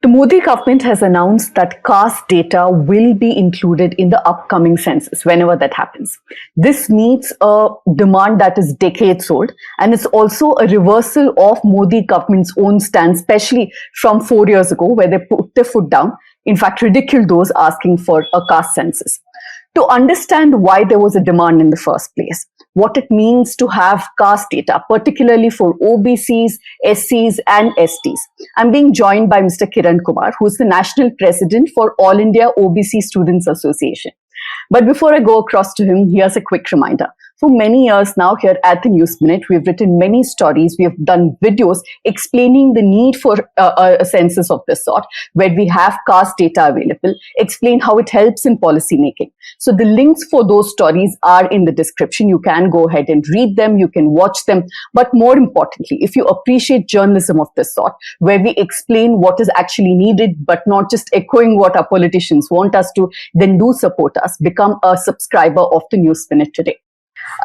The Modi government has announced that caste data will be included in the upcoming census, whenever that happens. This meets a demand that is decades old, and it's also a reversal of Modi government's own stance, especially from 4 years ago, where they put their foot down, in fact, ridiculed those asking for a caste census. To understand why there was a demand in the first place, what it means to have caste data, particularly for OBCs, SCs, and STs. I'm being joined by Mr. Kiran Kumar, who is the National President for All India OBC Students Association. But before I go across to him, here's a quick reminder. For many years now here at the News Minute, we've written many stories, we have done videos explaining the need for a census of this sort, where we have caste data available, explain how it helps in policy making. So the links for those stories are in the description. You can go ahead and read them, you can watch them. But more importantly, if you appreciate journalism of this sort, where we explain what is actually needed, but not just echoing what our politicians want us to, then do support us. Become a subscriber of the News Minute today.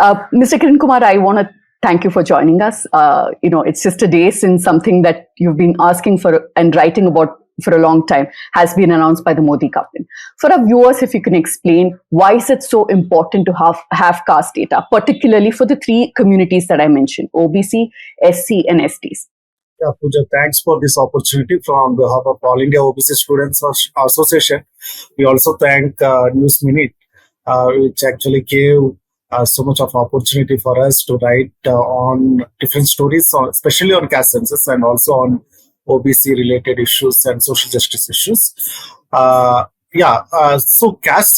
Mr. Kiran Kumar, I want to thank you for joining us. It's just a day since something that you've been asking for and writing about for a long time has been announced by the Modi government. For our viewers, if you can explain, why is it so important to have caste data, particularly for the three communities that I mentioned, OBC, SC, and STs? Yeah, Pooja, thanks for this opportunity from behalf of All India OBC Students Association. We also thank News Minute, which actually gave so much of opportunity for us to write on different stories, especially on caste census and also on OBC related issues and social justice issues. So caste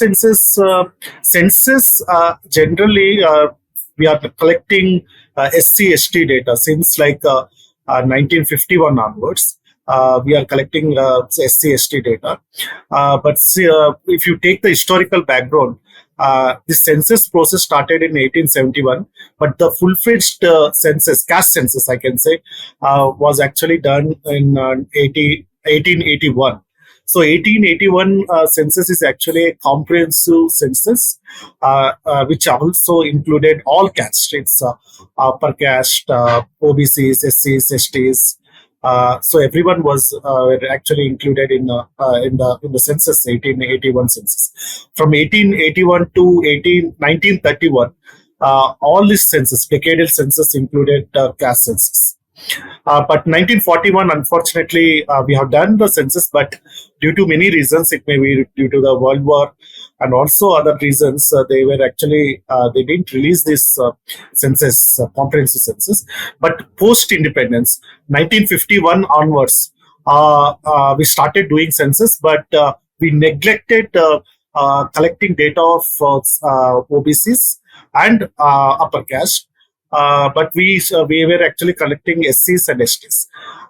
census, generally we are collecting SC, ST data since 1951 onwards. We are collecting SC, ST data. But if you take the historical background, the census process started in 1871, but the full-fledged census, caste census, I can say, was actually done in 1881. So 1881 census is actually a comprehensive census, which also included all castes. It's upper caste, OBCs, SCs, STs. So everyone was actually included in the census, 1881 census. From 1881 to 1931, all this census, decadal census, included caste census. But 1941, unfortunately, we have done the census, but due to many reasons, it may be due to the World War and also other reasons, they didn't release this census, comprehensive census. But post-independence, 1951 onwards, we started doing census, but we neglected collecting data of OBCs and upper caste. But we were actually collecting SCs and STs.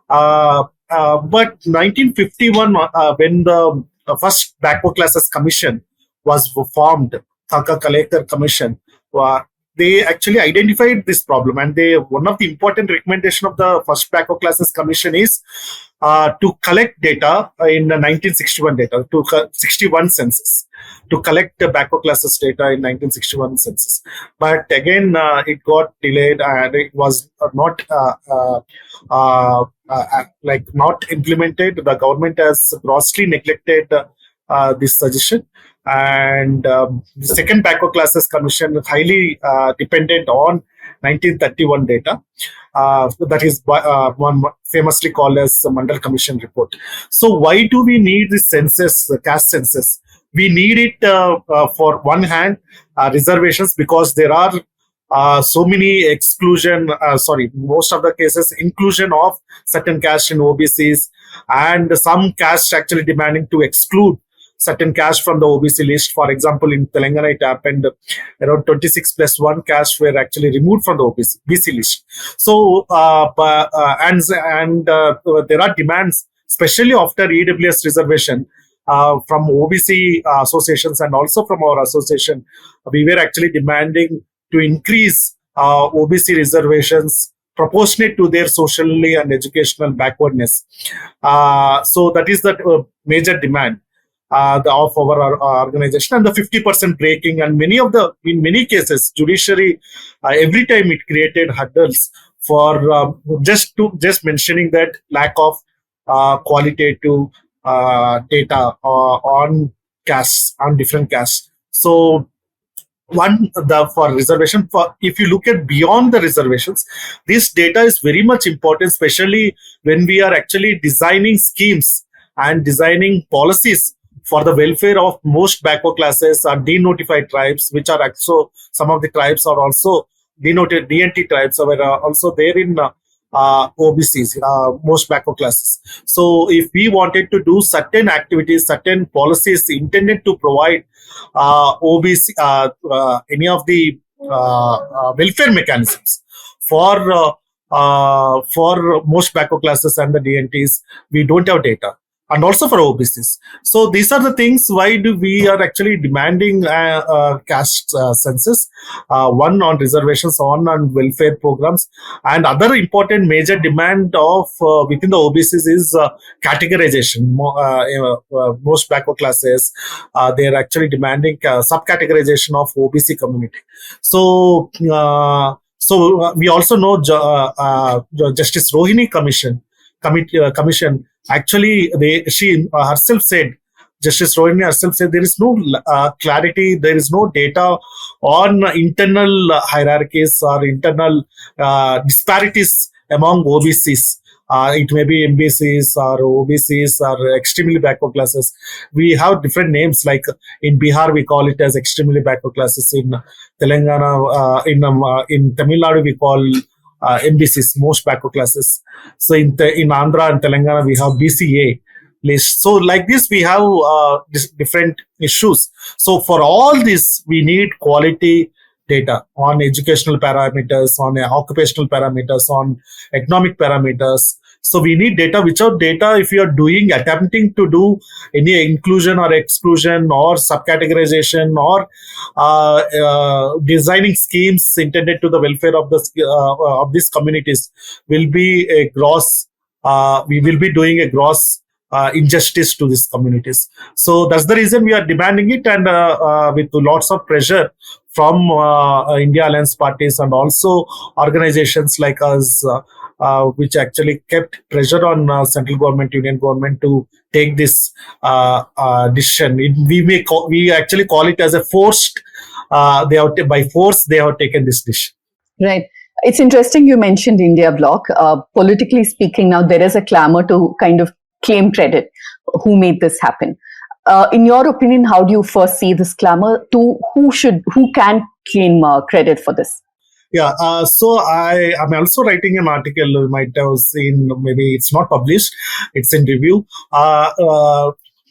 But 1951, when the first Backward Classes Commission was formed, Thaka Collector Commission, they actually identified this problem, and one of the important recommendation of the first Backward Classes Commission is to collect data in the 1961 data, 61 census, to collect the backward classes data in 1961 census. But again, it got delayed and it was not not implemented. The government has grossly neglected this suggestion. And the second Backward Classes Commission highly dependent on 1931 data. That is one famously called as the Mandal Commission report. So why do we need this census, the caste census? We need it for one hand, reservations, because there are so many most of the cases, inclusion of certain caste in OBCs, and some caste actually demanding to exclude certain caste from the OBC list. For example, in Telangana, it happened around 26 plus 1 caste were actually removed from the OBC list. So, there are demands, especially after EWS reservation, from OBC associations and also from our association. We were actually demanding to increase OBC reservations proportionate to their socially and educational backwardness. So that is the major demand of our organization, and the 50% breaking, and in many cases, judiciary every time it created hurdles for just mentioning that lack of qualitative data on castes, on different castes. So for reservation, for if you look at beyond the reservations, this data is very much important, especially when we are actually designing schemes and designing policies for the welfare of most backward classes or denotified tribes, which are also, some of the tribes are also denoted, DNT tribes are also there in OBCs, most backward classes. So if we wanted to do certain activities, certain policies intended to provide OBC, any of the welfare mechanisms for most backward classes and the DNTs, we don't have data, and also for OBCs. So these are the things why do we are actually demanding caste census, one on reservations, on welfare programs, and other important major demand of within the OBCs is categorization. Most backward classes, they are actually demanding subcategorization of OBC community. So we also know Justice Rohini Commission actually she herself said, Justice Rohini herself said, there is no clarity, there is no data on internal hierarchies or internal disparities among OBCs. It may be MBCs or OBCs or extremely backward classes. We have different names, like in Bihar we call it as extremely backward classes. In Telangana, in Tamil Nadu we call MBCs, most backward classes. So in Andhra and Telangana we have BCA list. So like this we have different issues. So for all this we need quality data on educational parameters, on occupational parameters, on economic parameters. So we need data. Without data, if you are attempting to do any inclusion or exclusion or subcategorization or designing schemes intended to the welfare of these communities, will be a gross. We will be doing a gross injustice to these communities. So that's the reason we are demanding it, and with lots of pressure from India Alliance parties and also organizations like us, which actually kept pressure on central government, union government to take this decision. We actually call it as a forced. By force they have taken this decision. Right. It's interesting you mentioned India Bloc. Politically speaking, now there is a clamor to kind of claim credit. Who made this happen? In your opinion, how do you first see this clamor? To who can claim credit for this? Yeah, so I'm also writing an article. You might have seen, maybe it's not published, it's in review.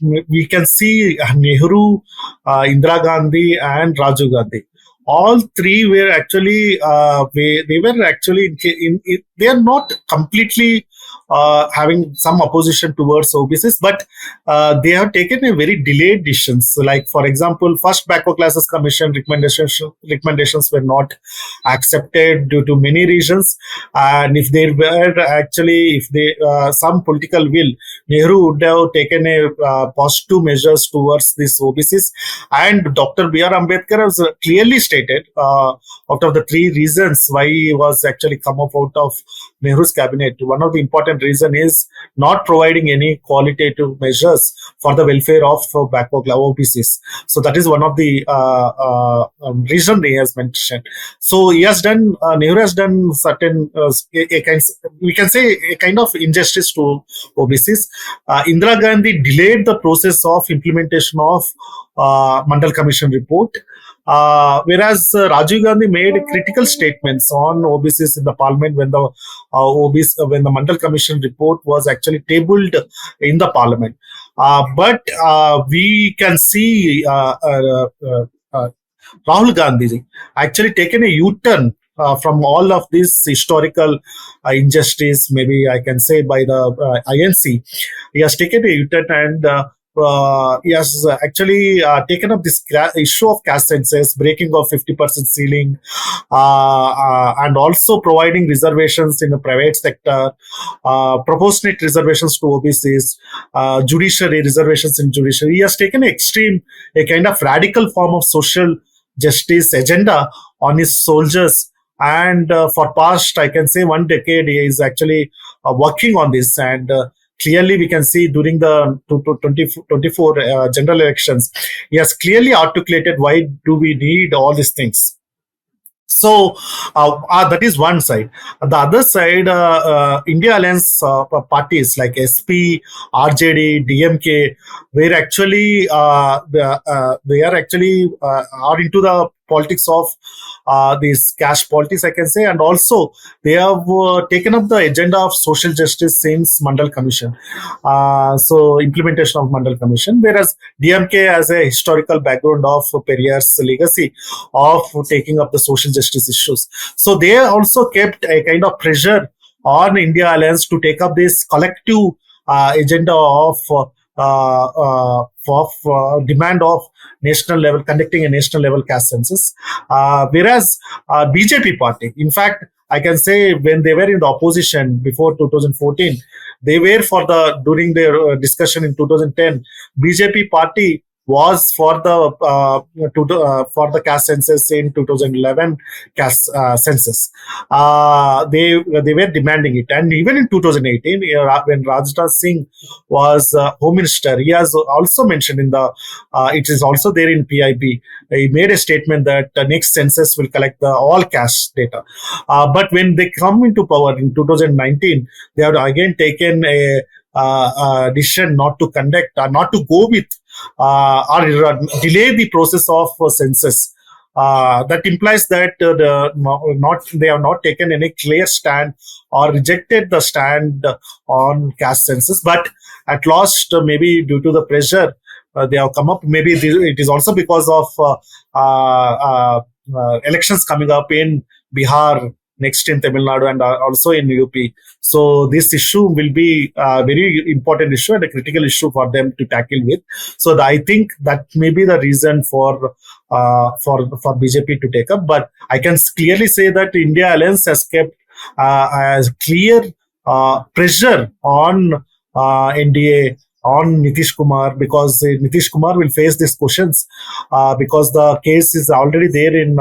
We can see Nehru, Indira Gandhi, and Rajiv Gandhi. All three were actually they are not completely having some opposition towards OBCs, but they have taken a very delayed decisions. Like, for example, first backward classes commission recommendations were not accepted due to many reasons, and if they were actually, if they some political will, Nehru would have taken a positive measures towards these OBCs, and Dr. B.R. Ambedkar has clearly stated out of the three reasons why he was actually come up out of Nehru's cabinet, one of the important reason is not providing any qualitative measures for the welfare of backward OBCs. So that is one of the reason he has mentioned. So he has done, Nehru has done certain, we can say a kind of injustice to OBCs. Indira Gandhi delayed the process of implementation of Mandal Commission report. Whereas Rajiv Gandhi made critical statements on OBCs in the parliament when the when the Mandal Commission report was actually tabled in the parliament. But we can see Rahul Gandhi actually taken a U-turn from all of this historical injustice, maybe I can say, by the INC. He has taken a U-turn and he has actually taken up this issue of caste census, breaking of 50% ceiling, and also providing reservations in the private sector, proportionate reservations to OBCs, judiciary reservations in judiciary. He has taken a kind of radical form of social justice agenda on his soldiers. And for past, I can say, 1 decade, he is actually working on this and clearly we can see during the 2024 general elections, he has clearly articulated why do we need all these things. So that is one side. The other side, India Alliance parties like SP, RJD, DMK, were actually they are actually are into the politics of this cash politics, I can say, and also they have taken up the agenda of social justice since Mandal Commission. So implementation of Mandal Commission, whereas DMK has a historical background of Periyar's legacy of taking up the social justice issues. So they also kept a kind of pressure on India Alliance to take up this collective agenda of demand of national level, conducting a national level caste census. Whereas BJP party, in fact, I can say when they were in the opposition before 2014, they were during their discussion in 2010, BJP party was for the caste census in 2011 caste census. They were demanding it, and even in 2018, when Rajnath Singh was Home Minister, he has also mentioned in the it is also there in PIB. He made a statement that the next census will collect all caste data. But when they come into power in 2019, they have again taken a decision not to conduct, not to go with or delay the process of census. That implies that they have not taken any clear stand or rejected the stand on caste census, but at last, maybe due to the pressure, they have come up. Maybe it is also because of elections coming up in Bihar, next in Tamil Nadu, and also in UP. So this issue will be a very important issue and a critical issue for them to tackle with. So I think that may be the reason for BJP to take up. But I can clearly say that India Alliance has kept as clear pressure on NDA, on Nitish Kumar, because Nitish Kumar will face these questions because the case is already there in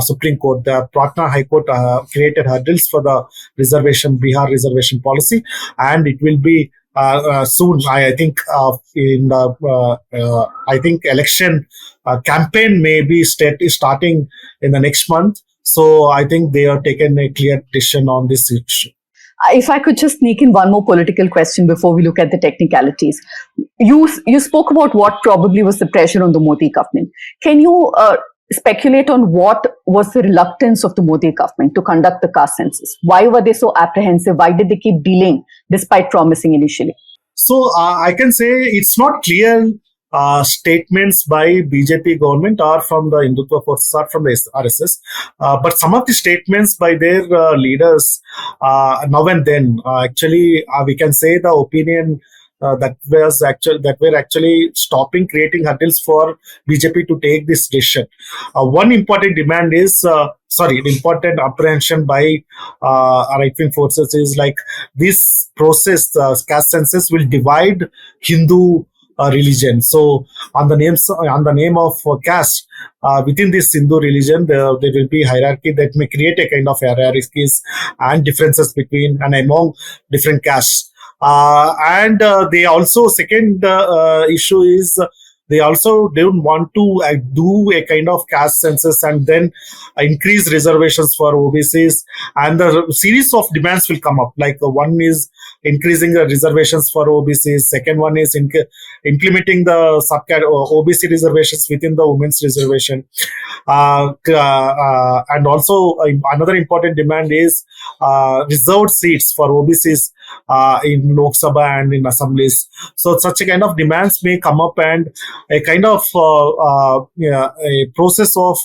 Supreme Court. The Patna High Court created hurdles for the Bihar reservation policy, and it will be soon. I think in the election campaign may be starting in the next month. So I think they have taken a clear decision on this issue. If I could just sneak in one more political question before we look at the technicalities. You spoke about what probably was the pressure on the Modi government. Can you speculate on what was the reluctance of the Modi government to conduct the caste census? Why were they so apprehensive? Why did they keep delaying despite promising initially? So I can say it's not clear statements by BJP government or from the Hindutva forces or from the RSS. But some of the statements by their leaders now and then, actually, we can say the opinion that were actually stopping creating hurdles for BJP to take this decision. One important demand is, important apprehension by right-wing forces is like this process, caste census will divide Hindu religion. So on the name of caste, within this Hindu religion, there will be hierarchy that may create a kind of hierarchies and differences between and among different castes. And they also, second issue is they also don't want to do a kind of caste census and then increase reservations for OBCs, and the series of demands will come up. Like one is increasing the reservations for OBCs, second one is implementing the OBC reservations within the women's reservation, and also another important demand is reserved seats for OBCs in Lok Sabha and in assemblies. So such a kind of demands may come up, and a kind of a process of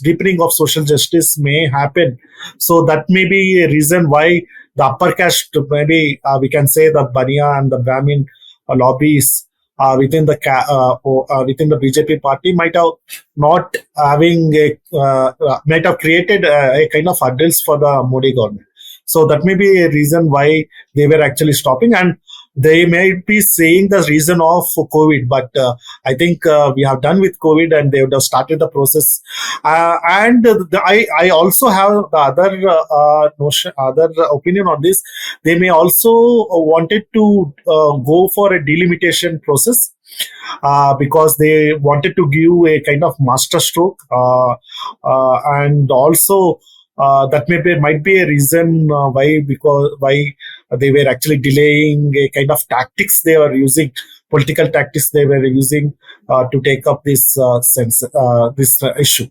deepening of social justice may happen. So that may be a reason why the upper caste, maybe we can say the Baniya and the Brahmin lobbies within the BJP party might have created a kind of hurdles for the Modi government. So that may be a reason why they were actually stopping. And they may be saying the reason of COVID, but I think we have done with COVID and they would have started the process. I also have the other notion, other opinion on this. They may also wanted to go for a delimitation process because they wanted to give a kind of master stroke, and also that might be a reason why they were actually delaying a kind of tactics they were using, political tactics they were using to take up this issue.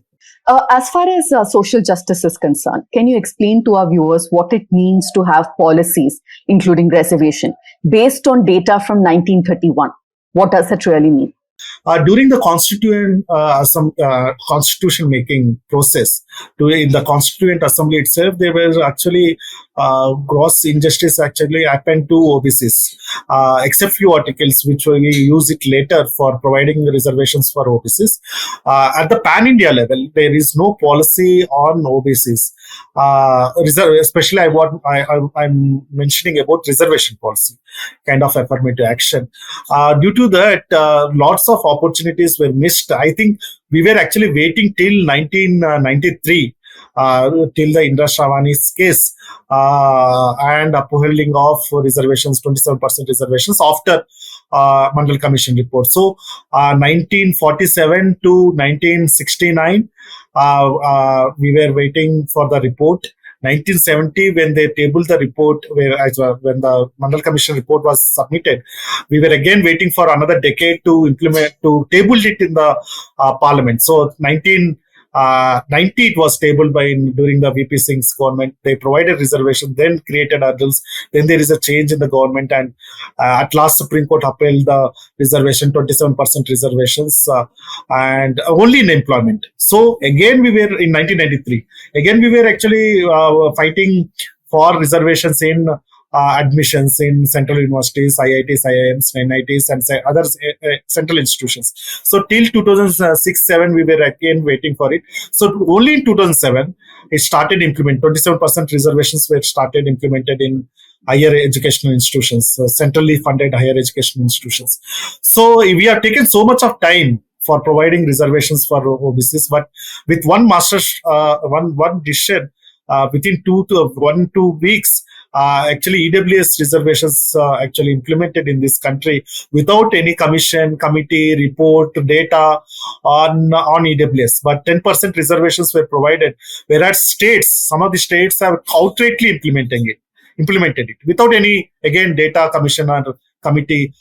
As far as social justice is concerned, can you explain to our viewers what it means to have policies, including reservation, based on data from 1931? What does it really mean? During the constitution making process, in the Constituent Assembly itself, there were actually gross injustice actually happened to OBCs, except few articles which we use it later for providing reservations for OBCs. At the pan-India level, there is no policy on OBCs. Especially I'm mentioning about reservation policy, kind of affirmative action. Due to that, lots of opportunities were missed. I think we were actually waiting till 1993, till the Indra Shravani's case, and upholding of reservations, 27% reservations after Mandal Commission report. So 1947 to 1969, we were waiting for the report. 1970, when they tabled the report, when the Mandal Commission report was submitted, we were again waiting for another decade to table it in the parliament. So 1990 it was tabled during the VP Singh's government. They provided reservation, then created hurdles. Then there is a change in the government, and at last Supreme Court upheld the reservation, 27% reservations, and only in employment. So again we were in 1993. Again we were actually fighting for reservations in admissions in central universities, IITs, IIMs, NITs, and other central institutions. So till 2006-7, we were again waiting for it. So only in 2007, it started implement. 27% reservations were started implemented in higher educational institutions, centrally funded higher educational institutions. So we have taken so much of time for providing reservations for OBCs, but with one decision within 2 weeks. Actually, EWS reservations actually implemented in this country without any commission, committee, report, data on EWS. But 10% reservations were provided, whereas some of the states have outrightly implemented it without any, again, data, commission, or committee.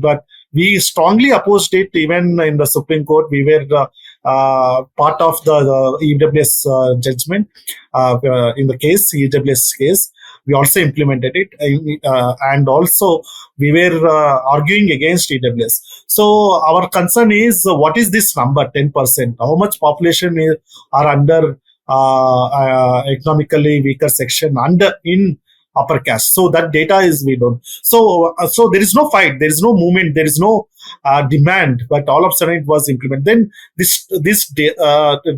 But we strongly opposed it. Even in the Supreme Court, we were part of the EWS judgment in the EWS case. We also implemented it, and also we were arguing against EWS. So our concern is, what is this number, 10%? How much population are under economically weaker section in upper caste? So that data is, we don't. So there is no fight, there is no movement, there is no demand, but all of a sudden it was implemented. Then this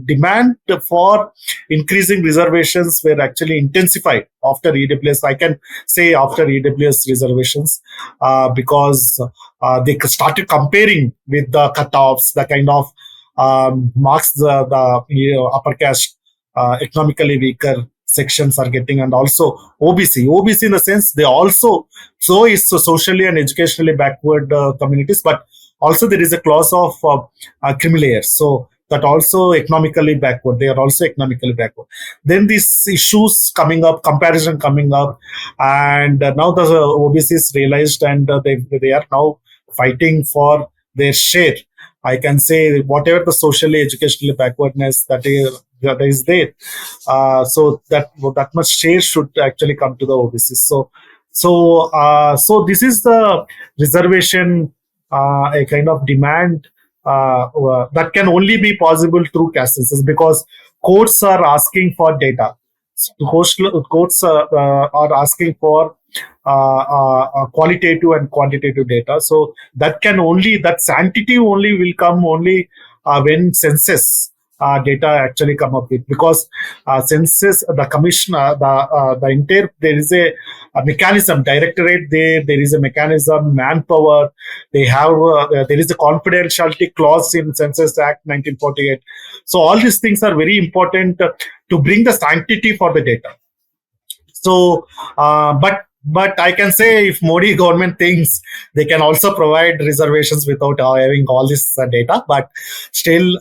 demand for increasing reservations were actually intensified after EWS. I can say after EWS reservations, because they started comparing with the cutoffs, the kind of marks the upper caste economically weaker sections are getting, and also OBC in the sense they also, so is socially and educationally backward communities, but also there is a clause of creamy layers, so that also economically backward, they are also economically backward. Then these issues comparison coming up, and now the OBCs realized, and they are now fighting for their share. I can say whatever the socially, educationally backwardness that is there, so that much share should actually come to the OBCs. So this is the reservation, a kind of demand that can only be possible through caste census, because courts are asking for data. Courts are asking for qualitative and quantitative data. So that sanctity only will come only when census data actually come up with, because census, the commissioner, the entire, there is a mechanism, directorate there is a mechanism, manpower, they have there is a confidentiality clause in Census Act 1948. So all these things are very important to bring the sanctity for the data. So, but I can say, if Modi government thinks they can also provide reservations without having all this data, but still,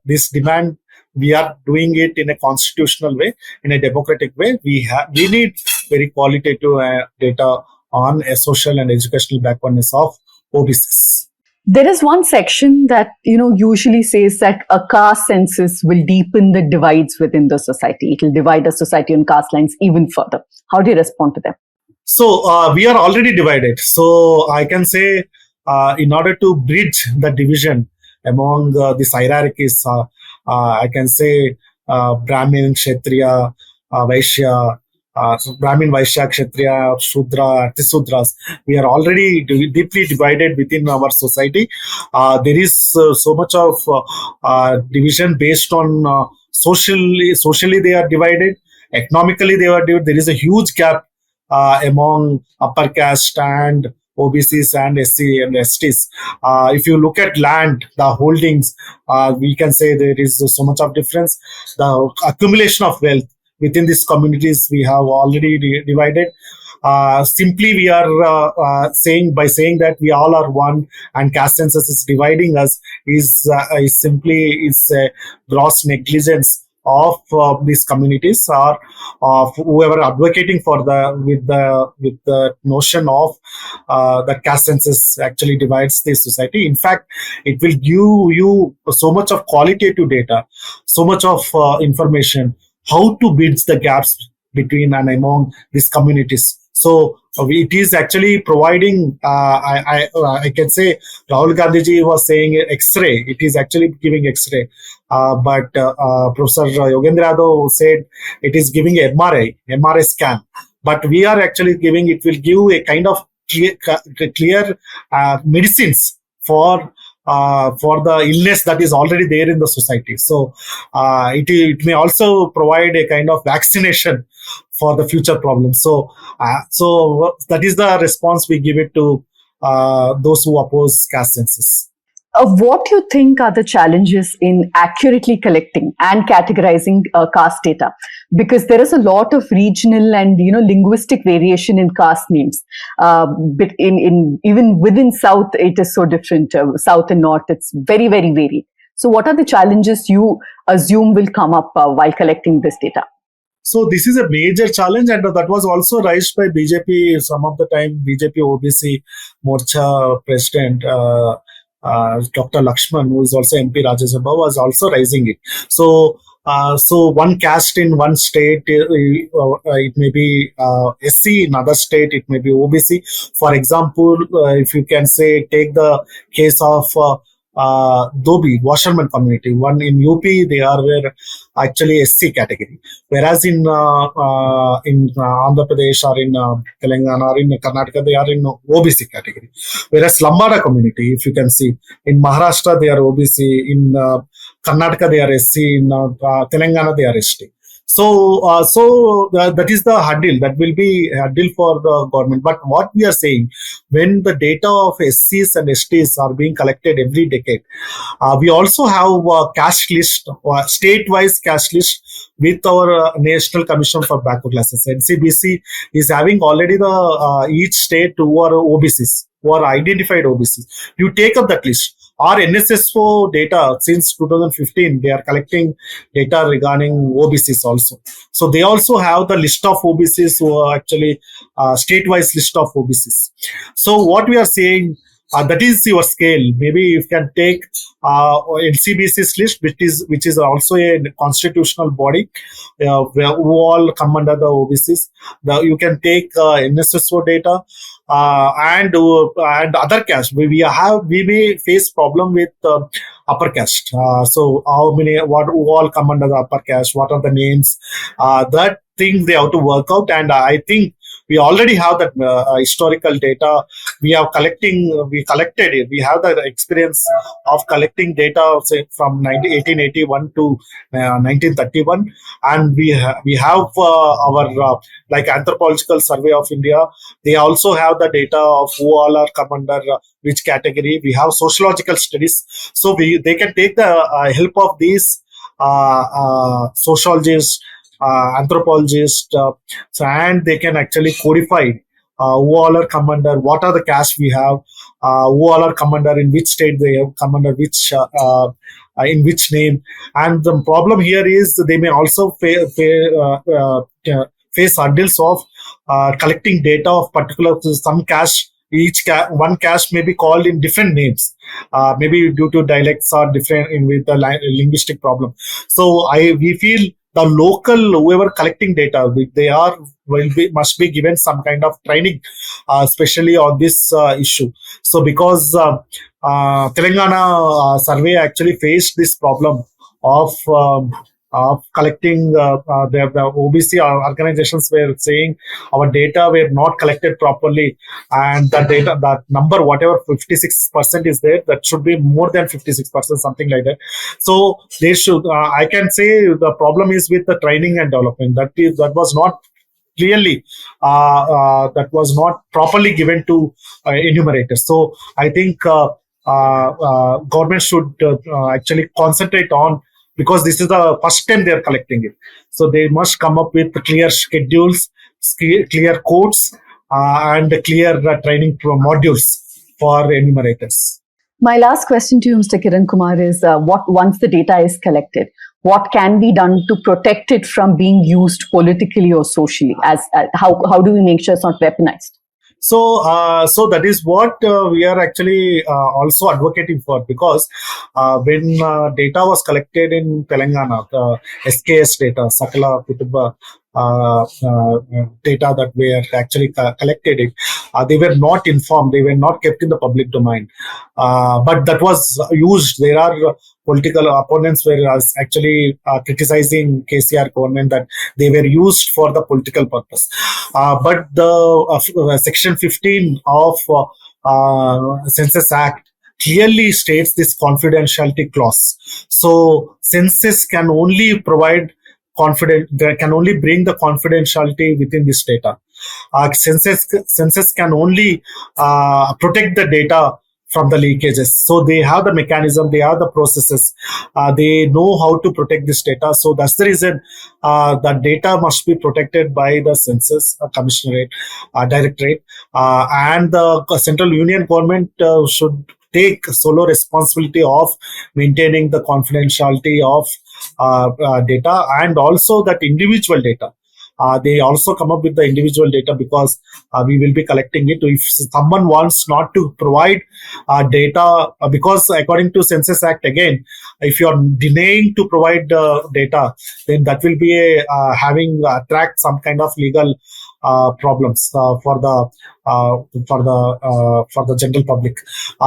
this demand, we are doing it in a constitutional way, in a democratic way. We need very qualitative data on a social and educational backwardness of OBCs. There is one section that usually says that a caste census will deepen the divides within the society. It will divide the society on caste lines even further. How do you respond to them? So we are already divided. So I can say, in order to bridge the division among these hierarchies, I can say Brahmin, Kshatriya, Vaishya, Brahmin, Vaishya, Kshatriya, Shudra, Artisudras. We are already deeply divided within our society. There is so much of division based on socially they are divided, economically they are divided. There is a huge gap among upper caste and OBCs and SC and STs. If you look at land, the holdings, we can say there is so much of difference. The accumulation of wealth within these communities, we have already divided. Simply, we are saying that we all are one, and caste census is dividing us is simply a gross negligence of these communities, or of whoever advocating for with the notion of that caste census actually divides the society. In fact, it will give you so much of qualitative data, so much of information, how to bridge the gaps between and among these communities. So it is actually providing, I can say, Rahul Gandhiji was saying X-ray. It is actually giving X-ray. But Professor Yogendra Yadav said it is giving MRI scan. But we are actually giving, it will give a kind of clear medicines for the illness that is already there in the society. So it may also provide a kind of vaccination for the future problems. So that is the response we give it to those who oppose caste census. What do you think are the challenges in accurately collecting and categorizing caste data? Because there is a lot of regional and linguistic variation in caste names. But in even within South, it is so different. South and North, it's very, very varied. So, what are the challenges you assume will come up while collecting this data? So this is a major challenge, and that was also raised by BJP. Some of the time, BJP OBC Morcha president, Dr. Lakshman, who is also MP Rajya Sabha, was also raising it. So one caste in one state, it may be SC, in another state it may be OBC. For example, if you can say, take the case of Dobi, washerman community. One in UP, they were actually SC category, whereas in Andhra Pradesh or in Telangana or in Karnataka, they are in OBC category. Whereas Lambada community, if you can see, in Maharashtra they are OBC, in Karnataka they are SC, in Telangana they are ST. So that is the hurdle, that will be a hurdle for the government. But what we are saying, when the data of SCs and STs are being collected every decade, we also have a caste list, state-wise caste list with our National Commission for Backward Classes. NCBC is having already the each state who are OBCs, who are identified OBCs. You take up that list. Our NSSO data since 2015, they are collecting data regarding OBCs also. So they also have the list of OBCs who are actually state-wise list of OBCs. So what we are saying, that is your scale. Maybe you can take NCBC's list, which is also a constitutional body, where who all come under the OBCs. You can take NSSO data. And other caste, we may face problem with upper caste. So who all come under the upper caste? What are the names? That thing they have to work out, and I think We already have that historical data. We collected it. We have the experience of collecting data, say, from 1881 to 1931, and we have our like Anthropological Survey of India. They also have the data of who all are come under which category. We have sociological studies, so they can take the help of these sociologists, anthropologists, and they can actually codify who all are come under, what are the castes we have, who all are come under, in which state they have come under, which in which name. And the problem here is they may also face hurdles of collecting data of particular some caste. One caste may be called in different names, maybe due to dialects or different with the linguistic problem. So we feel the local whoever collecting data, must be given some kind of training, especially on this issue. So because Telangana survey actually faced this problem of collecting, the OBC organizations were saying our data were not collected properly, and that number, whatever 56% is there, that should be more than 56%, something like that. So they should, I can say the problem is with the training and development. That was not clearly that was not properly given to enumerators. So I think government should actually concentrate on, because this is the first time they are collecting it. So they must come up with clear schedules, clear codes, and clear training modules for enumerators. My last question to you, Mr. Kiran Kumar, is once the data is collected, what can be done to protect it from being used politically or socially? How do we make sure it's not weaponized? So that is what we are actually also advocating for, because when data was collected in Telangana, the SKS data, Sakala Kutuba data that were actually collected, they were not informed, they were not kept in the public domain, but that was used. There are political opponents were actually criticizing KCR government that they were used for the political purpose. But the Section 15 of Census Act clearly states this confidentiality clause. So census can only provide can only bring the confidentiality within this data. Census can only protect the data from the leakages. So they have the mechanism, they have the processes, they know how to protect this data. So that's the reason the data must be protected by the Census Commissionerate, Directorate, and the Central Union Government should take solo responsibility of maintaining the confidentiality of data, and also that individual data. They also come up with the individual data, because we will be collecting it. If someone wants not to provide data, because according to Census Act, again, if you are denying to provide data, then that will be attract some kind of legal problems for the general public.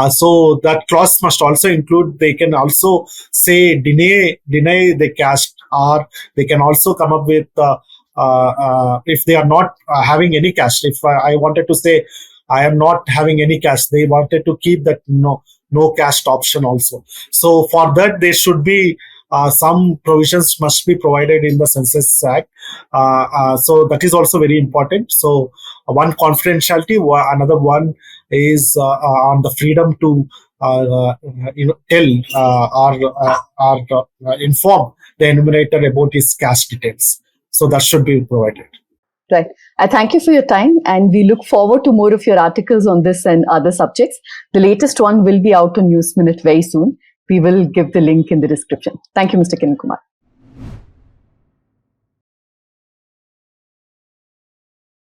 So that clause must also include, they can also say deny the caste, or they can also come up with if they are not having any caste. If I wanted to say I am not having any caste, they wanted to keep that no caste option also. So for that, there should be some provisions must be provided in the Census Act. So that is also very important. So one, confidentiality, another one is on the freedom to tell or inform the enumerator about his caste details. So that should be provided. Right. I thank you for your time, and we look forward to more of your articles on this and other subjects. The latest one will be out on News Minute very soon. We will give the link in the description. Thank you, Mr. Kiran Kumar.